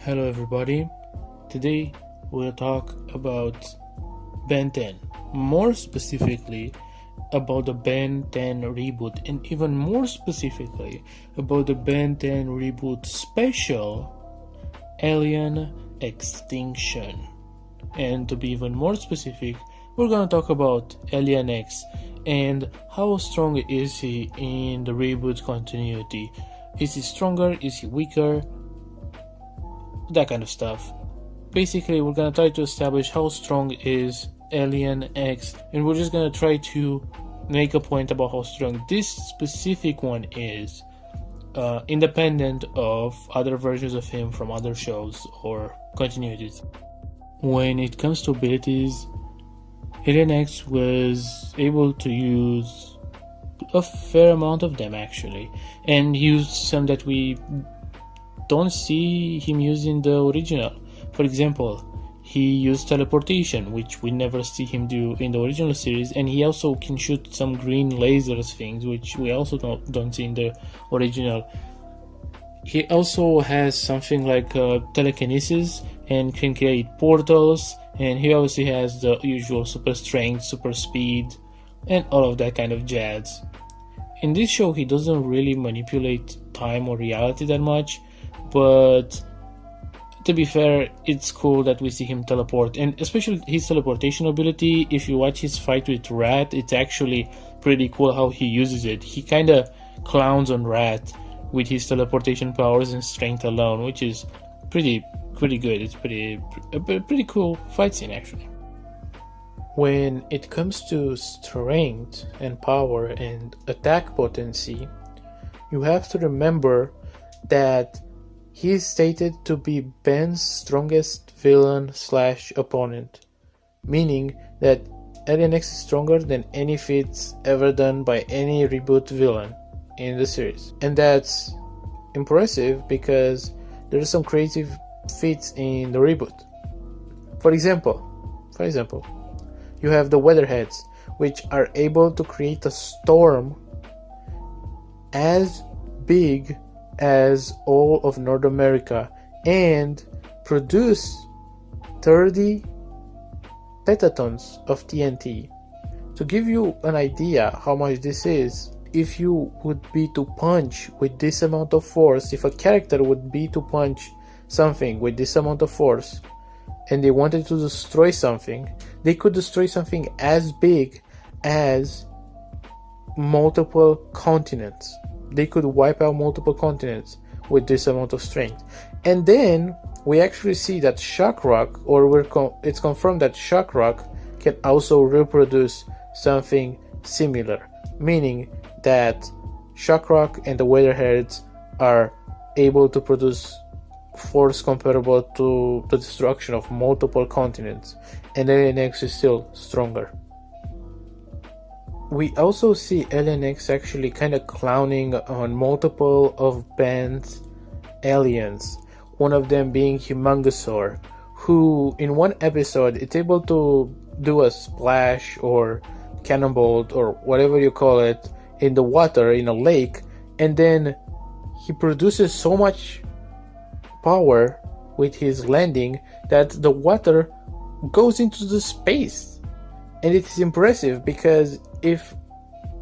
Hello everybody, today we'll talk about Ben 10, more specifically about the Ben 10 reboot, and even more specifically about the Ben 10 reboot special, Alien Extinction. And to be even more specific, we're gonna talk about Alien X and how strong is he in the reboot continuity. Is he stronger? Is he weaker? That kind of stuff. Basically, we're gonna try to establish how strong is Alien X, and we're just gonna try to make a point about how strong this specific one is, independent of other versions of him from other shows or continuities. When it comes to abilities, Alien X was able to use a fair amount of them actually, and used some that we don't see him use in the original. For example, he used teleportation, which we never see him do in the original series, and he also can shoot some green lasers things, which we also don't see in the original. He also has something like telekinesis and can create portals, and he obviously has the usual super strength, super speed, and all of that kind of jazz. In this show, he doesn't really manipulate time or reality that much, but to be fair, it's cool that we see him teleport, and especially his teleportation ability. If you watch his fight with Rat, it's actually pretty cool how he uses it. He kind of clowns on Rat with his teleportation powers and strength alone, which is pretty good. It's a pretty cool fight scene actually. When it comes to strength and power and attack potency, you have to remember that he is stated to be Ben's strongest villain / opponent, meaning that Alien X is stronger than any feats ever done by any reboot villain in the series. And that's impressive because there are some creative feats in the reboot. For example, you have the Weatherheads, which are able to create a storm as big as all of North America and produce 30 petatons of TNT. To give you an idea how much this is, if you would be to punch with this amount of force, if a character would be to punch something with this amount of force and they wanted to destroy something, they could destroy something as big as multiple continents. They could wipe out multiple continents with this amount of strength. And then we actually see that Shock Rock, it's confirmed that Shock Rock can also reproduce something similar, meaning that Shock Rock and the Weatherheads are able to produce force comparable to the destruction of multiple continents, and Alien X is still stronger. We also see Alien X actually kind of clowning on multiple of Ben's aliens, one of them being Humongosaur, who in one episode is able to do a splash or cannonball or whatever you call it in the water in a lake, and then he produces so much power with his landing that the water goes into the space. And it is impressive because if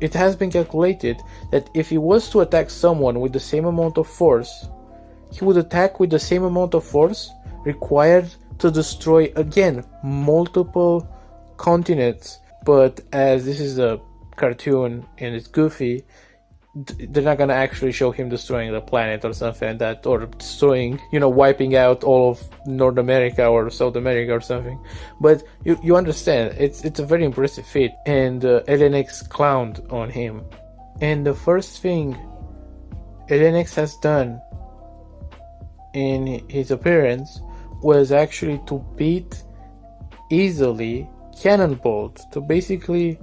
it has been calculated that if he was to attack someone with the same amount of force, he would attack with the same amount of force required to destroy again multiple continents. But as this is a cartoon and it's goofy, they're not gonna actually show him destroying the planet or something like that, or destroying, wiping out all of North America or South America or something. But you understand, it's a very impressive feat, and Alien X clowned on him. And the first thing Alien X has done in his appearance was actually to beat easily Cannonbolt, to basically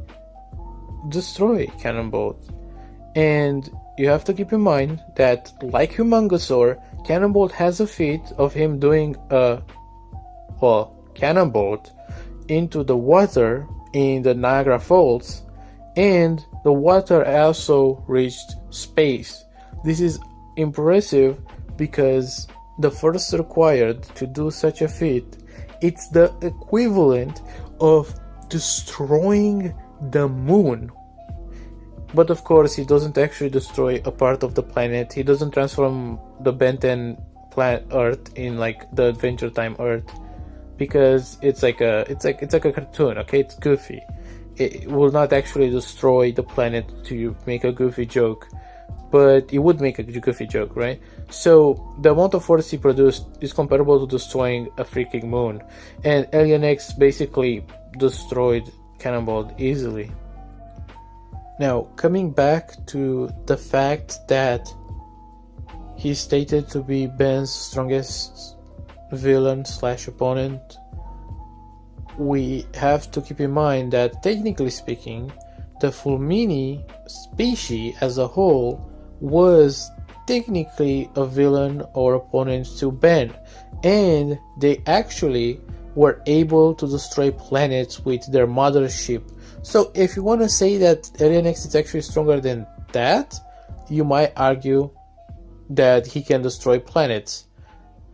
destroy Cannonbolt. And you have to keep in mind that, like Humongosaur, Cannonbolt has a feat of him doing Cannonbolt into the water in the Niagara Falls, and the water also reached space. This is impressive because the force required to do such a feat, it's the equivalent of destroying the moon. But of course, he doesn't actually destroy a part of the planet. He doesn't transform the Ben 10 planet Earth in like the Adventure Time Earth, because it's like a cartoon. Okay, it's goofy. It will not actually destroy the planet to make a goofy joke, but it would make a goofy joke, right? So the amount of force he produced is comparable to destroying a freaking moon, and Alien X basically destroyed Cannonball easily. Now, coming back to the fact that he's stated to be Ben's strongest villain / opponent, we have to keep in mind that technically speaking, the Fulmini species as a whole was technically a villain or opponent to Ben, and they actually were able to destroy planets with their mothership. So if you want to say that Alien X is actually stronger than that, you might argue that he can destroy planets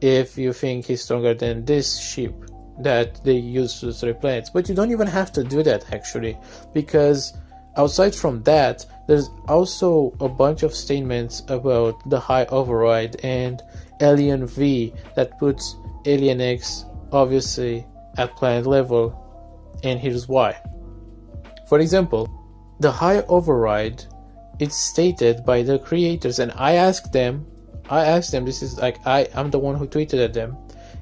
if you think he's stronger than this ship that they use to destroy planets. But you don't even have to do that actually, because outside from that, there's also a bunch of statements about the high override and Alien V that puts Alien X obviously at planet level, and here's why. For example, the high override, it's stated by the creators, and I asked them, this is like, I'm the one who tweeted at them,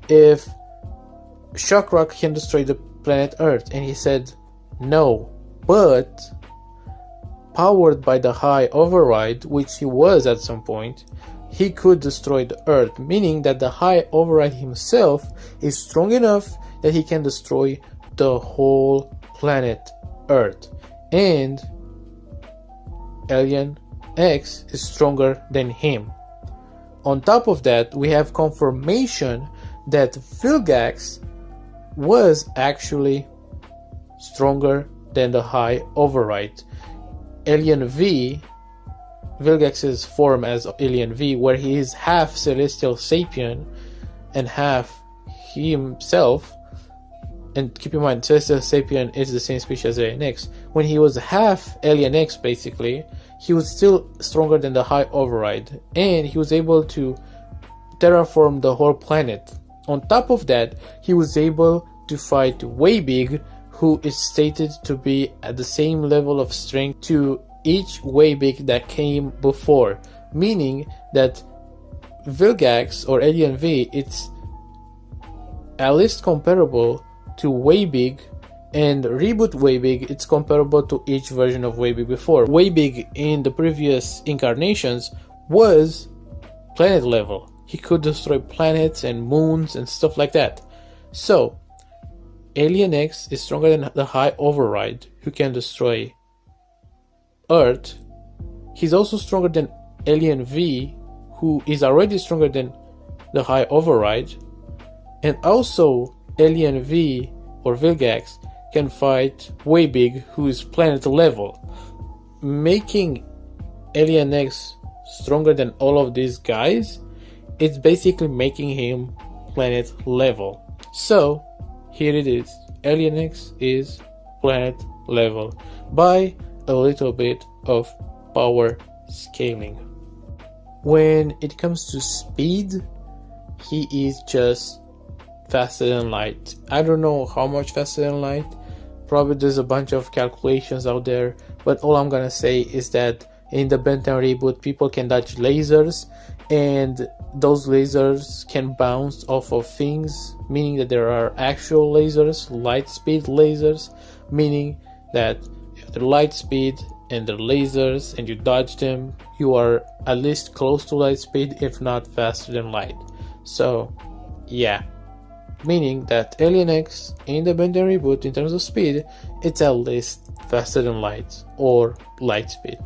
if Shock Rock can destroy the planet Earth, and he said no, but powered by the high override, which he was at some point, he could destroy the Earth, meaning that the high override himself is strong enough that he can destroy the whole planet Earth, and Alien X is stronger than him. On top of that, we have confirmation that Vilgax was actually stronger than the high override. Alien V, Vilgax's form as Alien V, where he is half Celestial Sapien and half himself, and keep in mind, Celestial Sapien is the same species as Alien X. When he was half Alien X, basically, he was still stronger than the high override, and he was able to terraform the whole planet. On top of that, he was able to fight Waybig, who is stated to be at the same level of strength to each Waybig that came before, meaning that Vilgax or Alien V, it's at least comparable to Waybig, and Reboot Waybig, it's comparable to each version of Waybig before. Waybig in the previous incarnations was planet level. He could destroy planets and moons and stuff like that. So, Alien X is stronger than the high override, who can destroy Earth. He's also stronger than Alien V, who is already stronger than the high override. And also, Alien V or Vilgax can fight Waybig, who is planet level, making Alien X stronger than all of these guys. It's basically making him planet level. So here it is, Alien X is planet level by a little bit of power scaling. When it comes to speed, he is just faster than light. I don't know how much faster than light. Probably there's a bunch of calculations out there, but all I'm gonna say is that in the Ben 10 reboot, people can dodge lasers, and those lasers can bounce off of things, meaning that there are actual lasers, light speed lasers, meaning that if they're light speed and they're lasers and you dodge them, you are at least close to light speed, if not faster than light. So yeah, meaning that Alien X in the Ben 10 reboot, in terms of speed, it's at least faster than light or light speed.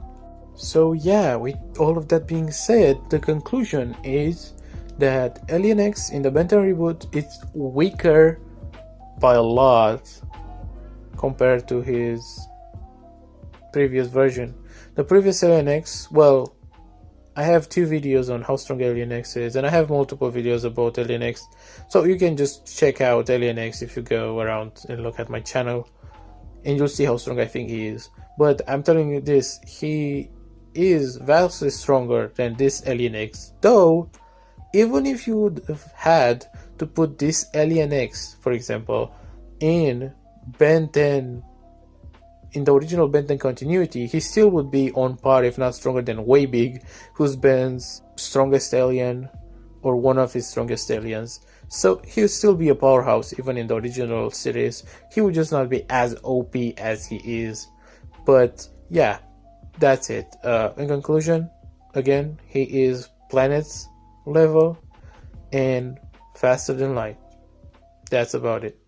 So yeah, with all of that being said, the conclusion is that Alien X in the Ben 10 reboot is weaker by a lot compared to his previous version. The previous Alien X, well, I have 2 videos on how strong Alien X is, and I have multiple videos about Alien X, so you can just check out Alien X if you go around and look at my channel, and you'll see how strong I think he is. But I'm telling you this, he is vastly stronger than this Alien X, though even if you would have had to put this Alien X, for example, in Ben 10, in the original Ben 10 continuity, he still would be on par, if not stronger than Way Big, who's Ben's strongest alien, or one of his strongest aliens. So he would still be a powerhouse even in the original series. He would just not be as OP as he is. But yeah, that's it. In conclusion, again, he is planets level and faster than light. That's about it.